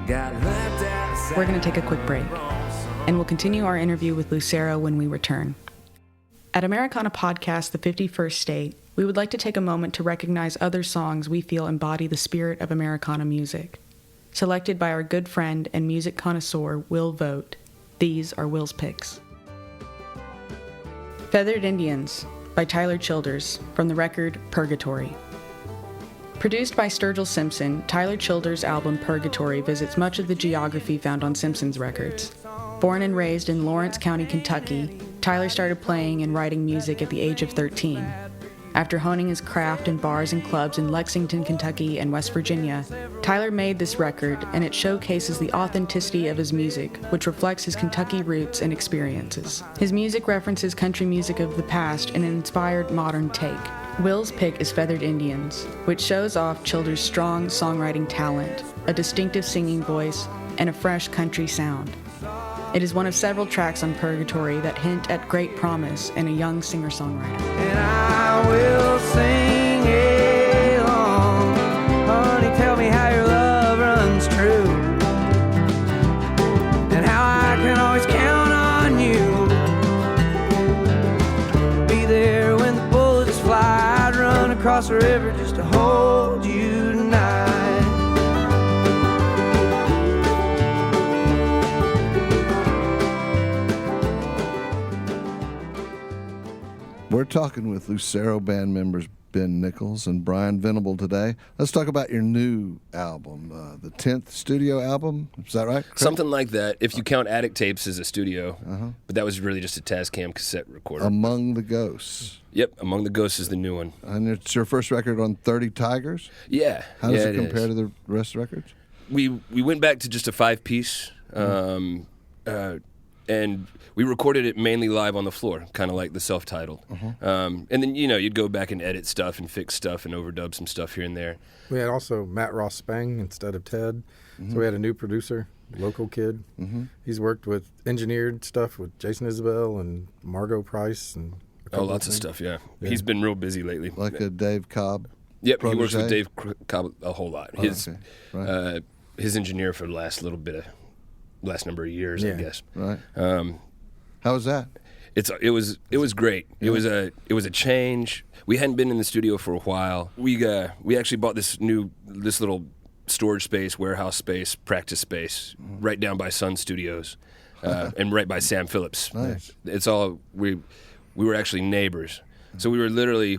got left out. We're going to take a quick break, and we'll continue our interview with Lucero when we return. At Americana Podcast, the 51st State, we would like to take a moment to recognize other songs we feel embody the spirit of Americana music. Selected by our good friend and music connoisseur, Will Vogt, these are Will's picks. Feathered Indians by Tyler Childers from the record Purgatory. Produced by Sturgill Simpson, Tyler Childers' album Purgatory visits much of the geography found on Simpson's records. Born and raised in Lawrence County, Kentucky, Tyler started playing and writing music at the age of 13. After honing his craft in bars and clubs in Lexington, Kentucky, and West Virginia, Tyler made this record, and it showcases the authenticity of his music, which reflects his Kentucky roots and experiences. His music references country music of the past and an inspired modern take. Will's pick is Feathered Indians, which shows off Childers' strong songwriting talent, a distinctive singing voice, and a fresh country sound. It is one of several tracks on Purgatory that hint at great promise in a young singer-songwriter. And I will sing along. Honey, tell me how your love runs true, and how I can always count on you. Be there when the bullets fly. I'd run across the river just to hold you tonight. We're talking with Lucero band members Ben Nichols and Brian Venable today. Let's talk about your new album, the 10th studio album. Is that right? Correct? Something like that, if you count Attic Tapes as a studio. But that was really just a Tascam cassette recorder. Among the Ghosts. Yep, Among the Ghosts is the new one. And it's your first record on 30 Tigers? Yeah. How does yeah, it compare to the rest of the records? We went back to just a 5-piece, and we recorded it mainly live on the floor, kind of like the self-titled. And then, you'd go back and edit stuff and fix stuff and overdub some stuff here and there. We had also Matt Ross Spang instead of Ted. So we had a new producer, local kid. He's worked with engineered stuff with Jason Isabel and Margot Price and Lots of stuff, yeah. He's been real busy lately. Like a Dave Cobb? Yep, protege? He works with Dave Cobb a whole lot. Okay. Right. His engineer for the last number of years, I guess. Right. How was that? It was great. Yeah. It was a change. We hadn't been in the studio for a while. We actually bought this little storage space, warehouse space, practice space right down by Sun Studios, and right by Sam Phillips. Nice. It's all we were actually neighbors, so we were literally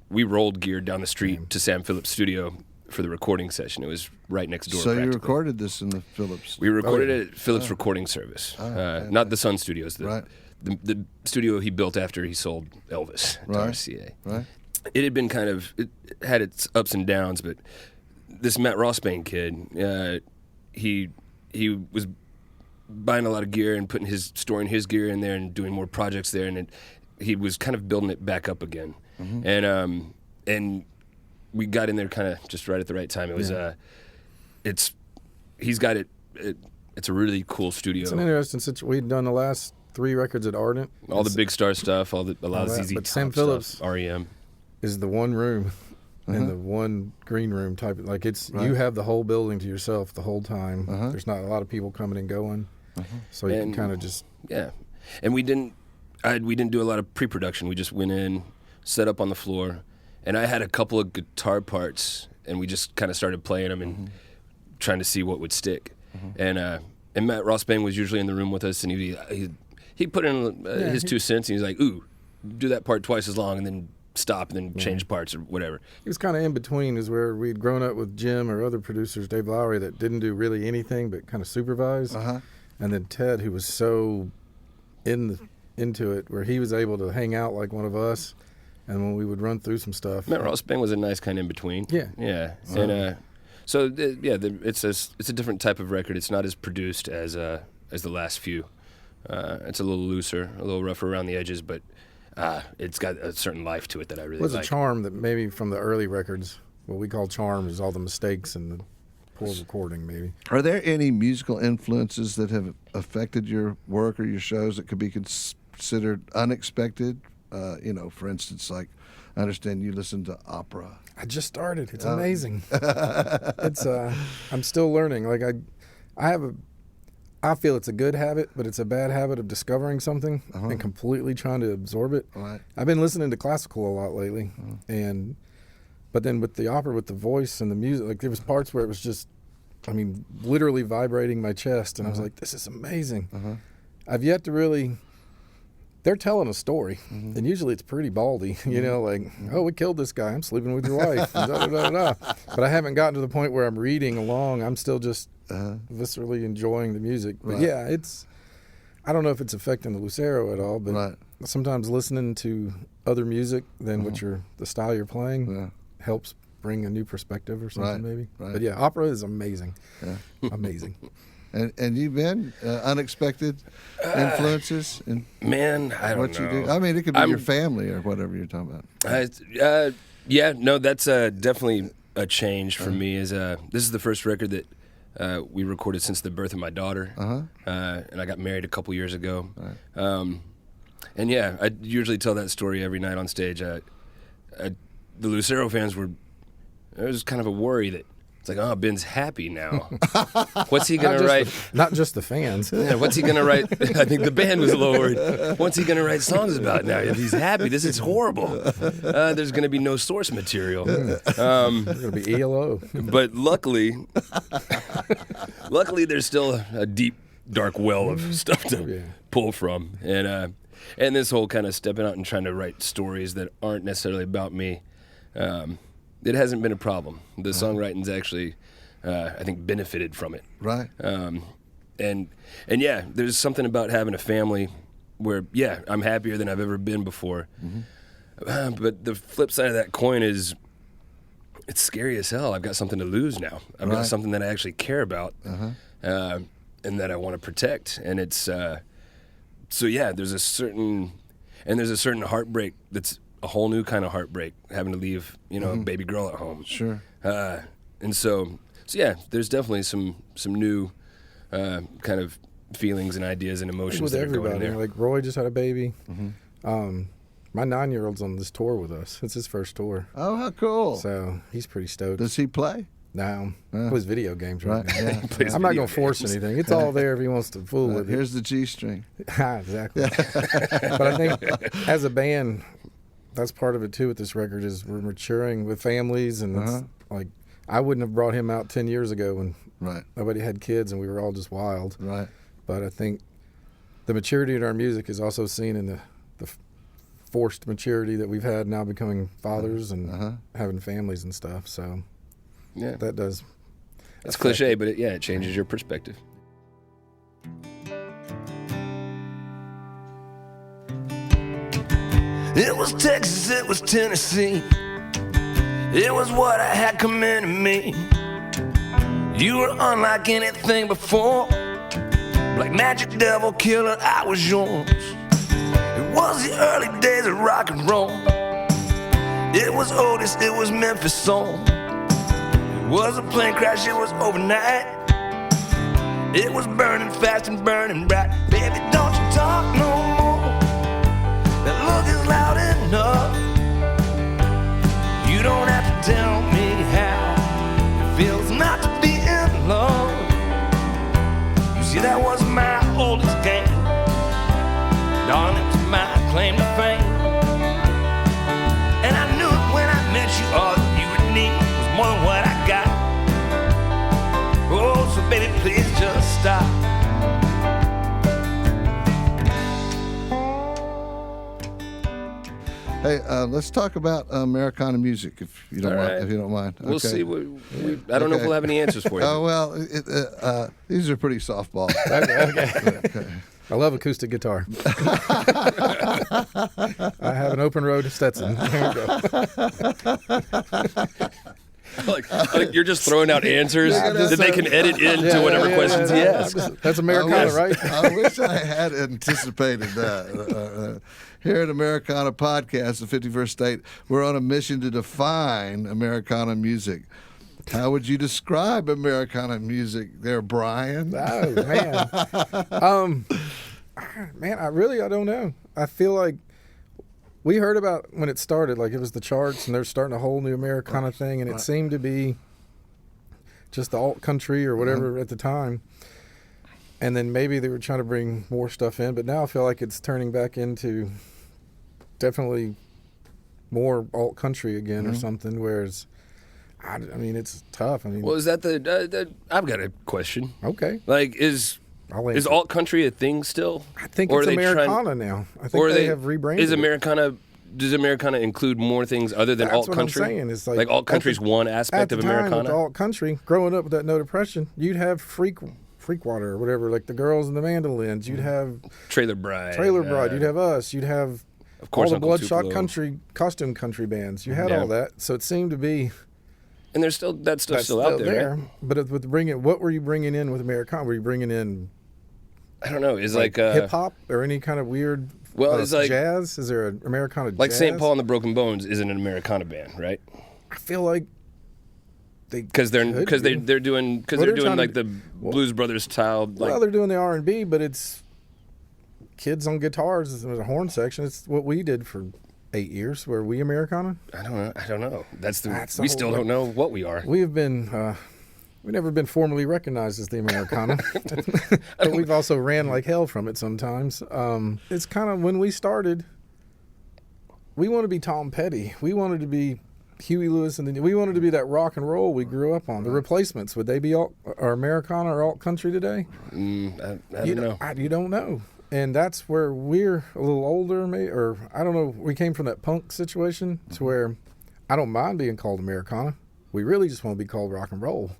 we rolled gear down the street to Sam Phillips' studio for the recording session. It was right next door. So you recorded this in the Phillips? We recorded it at Phillips Recording Service, not the Sun Studios. The studio he built after he sold Elvis to RCA. Right. It had been it had its ups and downs, but this Matt Rossbane kid, he was buying a lot of gear and storing his gear in there and doing more projects there, and he was kind of building it back up again, and we got in there kind of just right at the right time. It was he's got it. It's a really cool studio. It's an interesting situation. We'd done the last 3 records at Ardent. All the big star stuff, a lot of ZZ Top but Sam stuff, Phillips REM. is the one room in the one green room type. Like you have the whole building to yourself the whole time. There's not a lot of people coming and going, so you can kind of just And we didn't do a lot of pre-production. We just went in, set up on the floor, and I had a couple of guitar parts, and we just kind of started playing them and trying to see what would stick. And Matt Rossbane was usually in the room with us, and he put in his 2 cents, and he's like, "Ooh, do that part twice as long, and then stop, and then change parts or whatever." He was kind of in between, is where we'd grown up with Jim or other producers, Dave Lowry, that didn't do really anything but kind of supervise, and then Ted, who was so into it, where he was able to hang out like one of us, and when we would run through some stuff. Matt Rossbane was a nice kind of in between. Yeah. And So it's a different type of record. It's not as produced as the last few. It's a little looser, a little rougher around the edges, but it's got a certain life to it that I really like. What's a charm that maybe from the early records, what we call charm is all the mistakes and the poor recording, maybe. Are there any musical influences that have affected your work or your shows that could be considered unexpected? For instance, like I understand you listen to opera. I just started. It's amazing. It's I'm still learning. Like I feel it's a good habit, but it's a bad habit of discovering something and completely trying to absorb it. Right. I've been listening to classical a lot lately, but then with the opera, with the voice and the music, like there was parts where it was just, literally vibrating my chest, and I was like, this is amazing. I've yet to really. They're telling a story, and usually it's pretty baldy, oh, we killed this guy, I'm sleeping with your wife, da, da, da, da. But I haven't gotten to the point where I'm reading along. I'm still just viscerally enjoying the music. But yeah, I don't know if it's affecting the Lucero at all, but sometimes listening to other music than the style you're playing helps bring a new perspective or something maybe. Right. But yeah, opera is amazing. Yeah. Amazing. And you've been unexpected influences in I don't what know. you do? I mean, it could be your family or whatever you're talking about. That's definitely a change for me. This is the first record that we recorded since the birth of my daughter, and I got married a couple years ago. Right. I usually tell that story every night on stage. The Lucero fans there was kind of a worry that it's like, Ben's happy now. What's he going to write? Not just the fans. Yeah, what's he going to write? I think the band was a little worried. What's he going to write songs about now? If he's happy, this is horrible. There's going to be no source material. There's going to be ELO. But luckily, there's still a deep, dark well of stuff to pull from. And this whole kind of stepping out and trying to write stories that aren't necessarily about me, it hasn't been a problem. The songwriting's actually, I think, benefited from it. Right. There's something about having a family where, I'm happier than I've ever been before. But the flip side of that coin is it's scary as hell. I've got something to lose now. I've got something that I actually care about and that I want to protect. And it's, there's a certain heartbreak that's a whole new kind of heartbreak, having to leave, a baby girl at home. Sure. There's definitely some new kind of feelings and ideas and emotions with that everybody. are going there. Like Roy just had a baby. My 9-year-old's on this tour with us. It's his first tour. Oh, how cool! So he's pretty stoked. Does he play? No, he plays video games right now. Yeah. I'm not going to force anything. It's all there if he wants to fool with it. Here's the G string. Exactly. But I think as a band, that's part of it too with this record is we're maturing with families, and it's like I wouldn't have brought him out 10 years ago when nobody had kids and we were all just wild. Right. But I think the maturity in our music is also seen in the forced maturity that we've had now becoming fathers and having families and stuff. So that does. It's cliche, but it changes your perspective. It was Texas, it was Tennessee. It was what I had coming to me. You were unlike anything before. Like magic devil killer, I was yours. It was the early days of rock and roll. It was Otis, it was Memphis soul. It was a plane crash, it was overnight. It was burning fast and burning bright. Baby, don't you talk no more. That look is loud enough. You don't have to tell me how it feels not to be in love. You see, that was my oldest game. Darling, it was my claim to fame. And I knew it when I met you. All that you would need was more than what I got. Oh, so baby, please just stop. Hey, let's talk about Americana music, if you don't mind. right. If you don't mind, We'll see. I don't know if we'll have any answers for you. Oh well, these are pretty softball. Okay. I love acoustic guitar. I have an open road to Stetson. There we go. like you're just throwing out answers that they can edit into whatever questions he asks. That's Americana, right? I wish I had anticipated that. Here at Americana Podcast, the 51st state, we're on a mission to define Americana music. How would you describe Americana music there, Brian? Oh, man. Man, I don't know. I feel like we heard about when it started, like it was the charts, and they're starting a whole new Americana thing, and it seemed to be just the alt country or whatever at the time. And then maybe they were trying to bring more stuff in, but now I feel like it's turning back into definitely more alt country again or something, whereas I mean, it's tough. I mean, Well, is that the I've got a question. okay. Like, is alt country a thing still? I think Or it's are they Americana now. I think they have rebranded. Is Americana? Does Americana include more things other than That's alt what country? I'm saying. It's like alt country's one aspect of at the time, Americana. with alt country, growing up with that no depression, you'd have Freakwater or whatever, like the girls and the mandolins. You'd have Trailer Bride. You'd have us. You'd have Of course, all the Uncle Bloodshot Tupelo. country costume country bands. You had Yeah. all that, so it seemed to be And there's still that stuff's still out there. Right? But with what were you bringing in with Americana? Were you bringing in I don't know. Is like hip hop or any kind of weird? It's like jazz. Is there an Americana like jazz? St. Paul and the Broken Bones isn't an Americana band, right? I feel like Because they're doing trying like to- the Blues Brothers style. Like, well, they're doing the R&B, but it's kids on guitars. There's a horn section. It's what we did for 8 years. Were we Americana? I don't know. That's the That's the we whole still thing. don't know what we are. We have been. We've never been formally recognized as the Americana, but we've also ran like hell from it sometimes. It's kind of when we started. We wanted to be Tom Petty. We wanted to be Huey Lewis, and we wanted to be that rock and roll we grew up on. The Replacements, would they be or Americana or alt country today? I don't know. You don't know. And that's where we're a little older, or I don't know. We came from that punk situation to where I don't mind being called Americana. We really just want to be called rock and roll.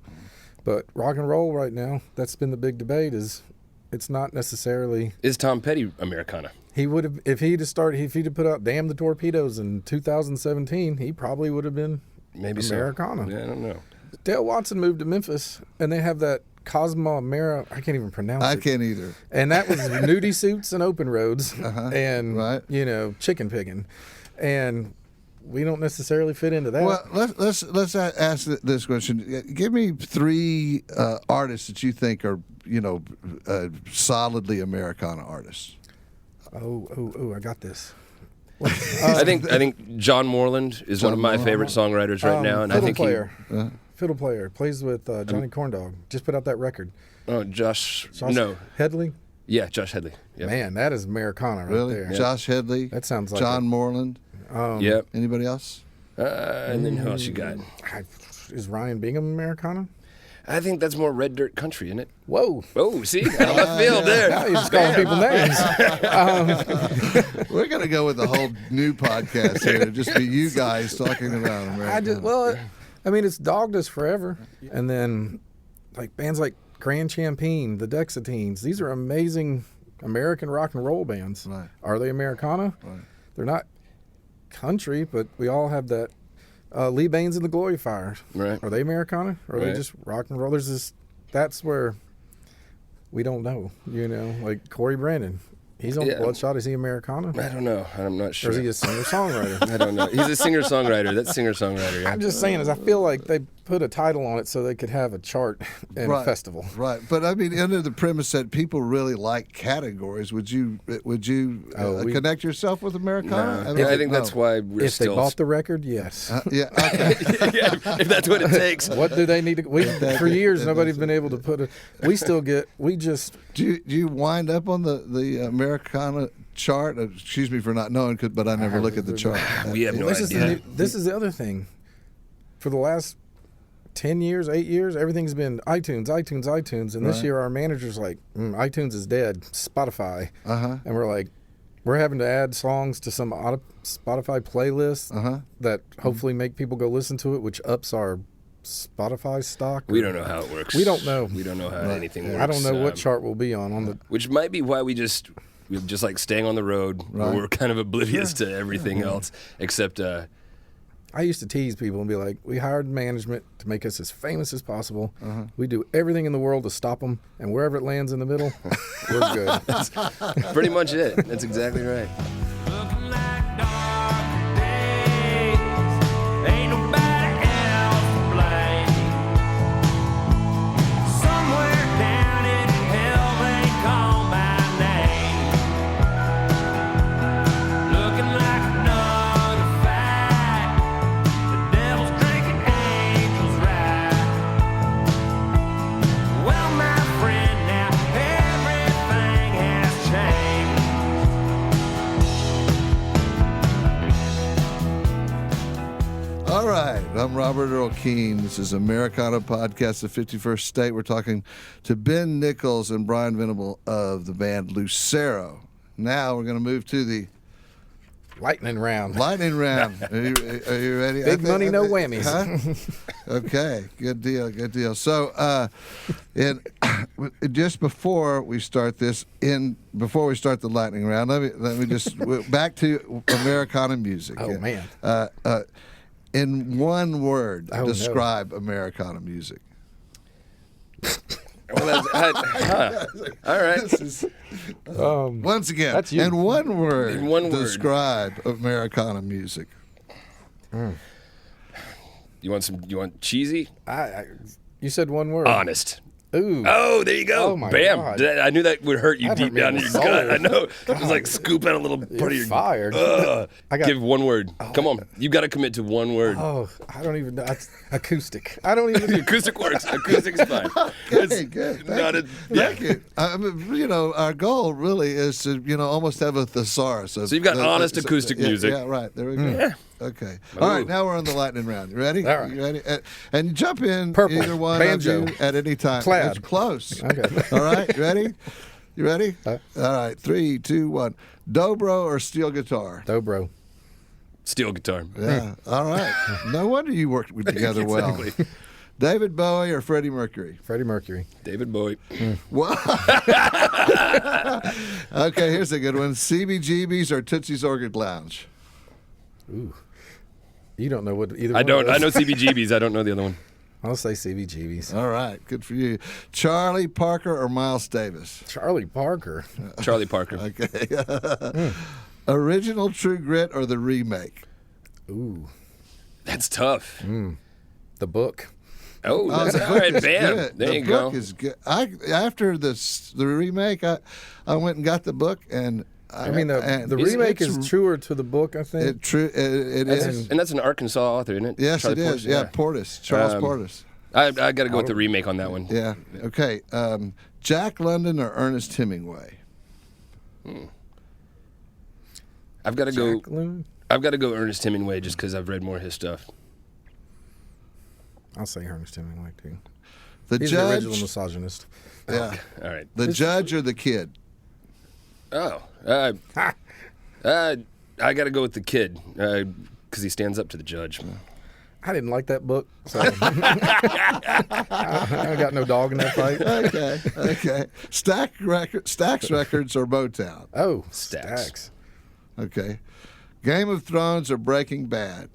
But rock and roll right now, that's been the big debate, is it's not necessarily. Is Tom Petty Americana? He would have, if he'd have put out Damn the Torpedoes in 2017, he probably would have been Maybe Americana. So. Yeah, I don't know. Dale Watson moved to Memphis, and they have that Cosmo Amera. I can't even pronounce it. I can't either. And that was nudie suits and open roads and, right. Chicken picking. And we don't necessarily fit into that. Well, let's ask this question. Give me 3 artists that you think are, solidly Americana artists. Oh, I got this. I think John Moreland is one of my favorite songwriters right now, and I think Fiddle player plays with Johnny Corndog. Just put out that record. Josh Headley. Yeah, Josh Headley. Yep. Man, that is Americana right Really? there. Josh Headley. That sounds like John Moreland. Yep. Anybody else? And then who else you got? Is Ryan Bingham Americana? I think that's more red dirt country, isn't it? Whoa. Oh, see, out of left field there. Now you're just calling people names. We're going to go with the whole new podcast here. Just be you guys talking about Americana. It's dogged us forever. And then, like bands like Grand Champagne, the Dexatines, these are amazing American rock and roll bands. Right. Are they Americana? Right. They're not country, but we all have that. Lee Baines and the Glorifiers. Right. Are they Americana? Or are they just rock and roll? That's where we don't know, like Corey Brandon. He's on Bloodshot. Is he Americana? I don't know. I'm not sure. Or is he a singer-songwriter? I don't know. He's a singer-songwriter. That's singer-songwriter, yeah. I'm just saying, I feel like they put a title on it so they could have a chart and a festival. Right. But I mean, under the premise that people really like categories, would you connect yourself with Americana? No. I think that's why we're if still... they bought the record, yes. Yeah. Okay. Yeah, if that's what it takes. What do they need to... For years, nobody's been able to put a... Do you wind up on the Americana chart? Excuse me for not knowing, but I never look at the chart. We have no idea. This is the other thing. For the last 10 years, 8 years, everything's been iTunes. And this year our manager's like, iTunes is dead, Spotify. And we're like, we're having to add songs to some Spotify playlists that hopefully make people go listen to it, which ups our Spotify stock. We don't know how it works. We don't know. We don't know how anything works. I don't know what chart we'll be on the... Which might be why we just like staying on the road. Where we're kind of oblivious to everything else, except... I used to tease people and be like, we hired management to make us as famous as possible. We do everything in the world to stop them, and wherever it lands in the middle, we're good. That's pretty much it. That's exactly right. Looking like dark days, ain't nobody else to blame. Somewhere down in hell they call my name. Looking like another fight, the devil's drinking angels right. Well, my friend, now everything has changed. All right, I'm Robert Earl Keen. This is Americana Podcast, the 51st State. We're talking to Ben Nichols and Brian Venable of the band Lucero. Now we're going to move to the Lightning round. lightning round. Are you ready? Big money, no whammies. Huh? Okay, good deal, good deal. So, just before we start before we start the lightning round, let me just back to Americana music. Oh, man. In one word, Oh, no. describe Americana music. Well, all right. Once again, That's you. in one word, In one word. describe Americana music. You want cheesy? You said one word. Honest. Ooh. Oh, there you go. Oh, my Bam. God. I knew that would hurt you That deep hurt me down in in your the gut. soul. I know. It was like scoop out a little part You're of your fired. Ugh. I got- Give one word. Come on. You got to commit to one word. Oh, I don't even know. That's acoustic. I don't even. Acoustic works. Acoustic's fine. Okay, good. Not a, Thank you. I mean, our goal really is to, almost have a thesaurus. Of So you've got honest acoustic music. Yeah, right. There we go. Okay. All right, now we're on the lightning round. You ready? All right. You ready? And jump in, Purple. either one Banjo. of you at any time. Plaid. It's close. Okay. All right, you ready? You ready? All right, 3, 2, 1. Dobro or steel guitar? Dobro. steel guitar. Yeah. All right. No wonder you worked together well. Exactly. David Bowie or Freddie Mercury? Freddie Mercury. David Bowie. What? Okay, here's a good one. CBGB's or Tootsie's Orchid Lounge? Ooh. You don't know what either I one don't. of I know those- CBGBs. I don't know the other one. I'll say CBGBs. All right, good for you. Charlie Parker or Miles Davis? Charlie Parker. Charlie Parker. Okay. Original True Grit or the remake? Ooh. That's tough. The book. Oh, Oh, that's the all book right, is bam. good. There the you book go. is good. After the remake, I went and got the book, and I mean, the it's- remake it's is truer to the book, I think. It is. And that's an Arkansas author, isn't it? Yes, Charlie it is. Portis? Yeah, Portis, Charles Um, Portis. I got to go with the remake on that one. Yeah. Okay. Jack London or Ernest Hemingway? I've got to go. Jacqueline? I've got to go Ernest Hemingway just because I've read more of his stuff. I'll say Ernest Hemingway, too. The He's the judge. original missologist. Yeah. All right. The judge or the kid? Oh, I got to go with the kid because he stands up to the judge. I didn't like that book, so I got no dog in that fight. Okay. Okay. Stax Records or Motown? Oh, Stax. Stax. Okay. Game of Thrones or Breaking Bad?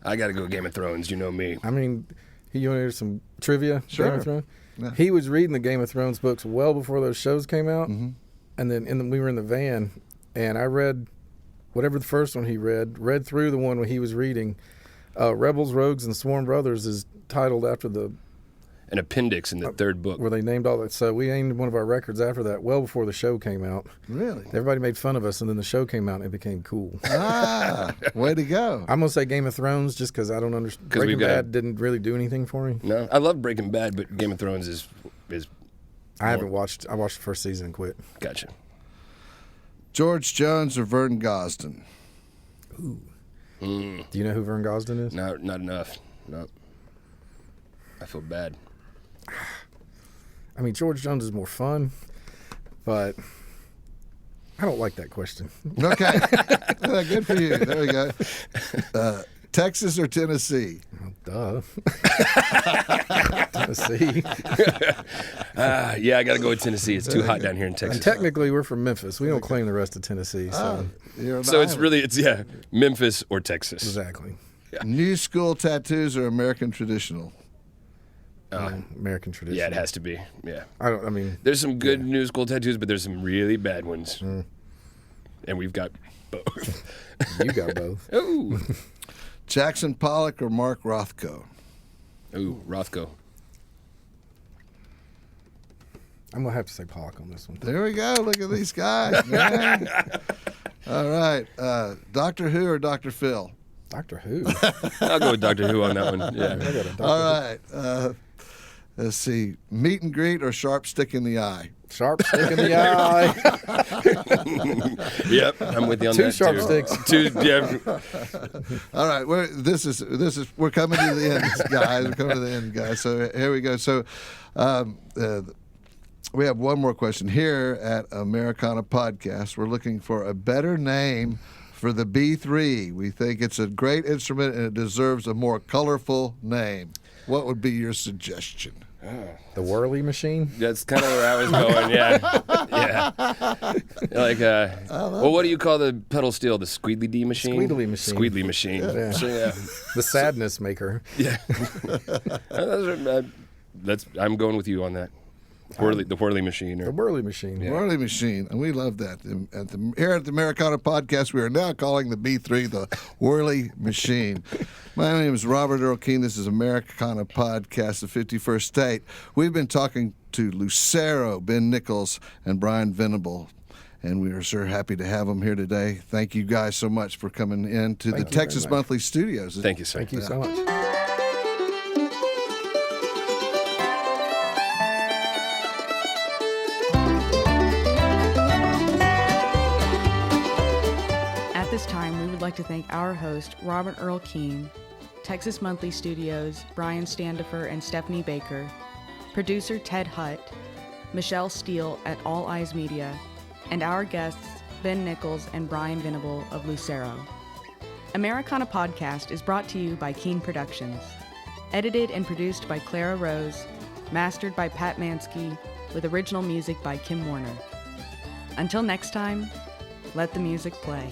I got to go Game of Thrones. You know me. I mean, you want to hear some trivia? Sure. Game of Thrones? Yeah. He was reading the Game of Thrones books well before those shows came out, Mm-hmm. and then we were in the van, and I read whatever the first one he read through the one he was reading. Rebels, Rogues, and Sworn Brothers is titled after An appendix in the third book. where they named all that. So we named one of our records after that well before the show came out. Really? Everybody made fun of us, and then the show came out, and it became cool. Ah, way to go. I'm gonna say Game of Thrones just because I don't understand. 'Cause we've Breaking got- Bad didn't really do anything for me. No, I love Breaking Bad, but Game of Thrones is I haven't watched. I watched the first season and quit. gotcha. George Jones or Vern Gosdin? Do you know who Vern Gosdin is? Not enough. No. I feel bad. I mean, George Jones is more fun, but I don't like that question. Okay. Good for you. There we go. Texas or Tennessee? Duh. Tennessee. Yeah, I got to go with Tennessee. It's too hot down here in And Texas. technically, we're from Memphis. We don't claim the rest of Tennessee. So You're an So it's island. really, Memphis or Texas. exactly. New school tattoos or American traditional? American tradition. Yeah, it has to be. Yeah. I mean, There's some good new school tattoos, but there's some really bad ones. And we've got both. you got both. Ooh. Jackson Pollock or Mark Rothko? Ooh, Rothko. I'm gonna have to say Pollock on this one. There we go. Look at these guys, man. All right. Dr. Who or Dr. Phil? Doctor Who. I'll go with Doctor Who on that one. I Yeah. got a Doctor All right. Let's see. Meet and greet or sharp stick in the eye? Sharp stick in the eye. Yep, I'm with you on Two that sharp too. sticks. All right. We're coming to the end, guys. We're coming to the end, guys. So here we go. So we have one more question here at Americana Podcast. We're looking for a better name for the B3. We think it's a great instrument and it deserves a more colorful name. What would be your suggestion? The whirly machine. That's kind of where I was going. Yeah. Like, well, what do you call the pedal steel? The squeedly D machine? Squeedly machine. Squeedly machine. Yeah. So, yeah. The sadness maker. Yeah. I'm going with you on that. The whirly machine. The whirly machine. Whirly machine, and we love that. Here at the Americana Podcast, we are now calling the B3 the Whirly Machine. My name is Robert Earl Keen. This is Americana Podcast, the 51st State. We've been talking to Lucero, Ben Nichols, and Brian Venable, and we are sure happy to have them here today. Thank you guys so much for coming in to the you Texas very much. Monthly Studios. Thank you, sir. Thank you so much. At this time, we would like to thank our host, Robert Earl Keen, Texas Monthly Studios, Brian Standifer and Stephanie Baker, producer Ted Hutt, Michelle Steele at All Eyes Media, and our guests, Ben Nichols and Brian Venable of Lucero. Americana Podcast is brought to you by Keen Productions, edited and produced by Clara Rose, mastered by Pat Mansky, with original music by Kim Warner. Until next time, let the music play.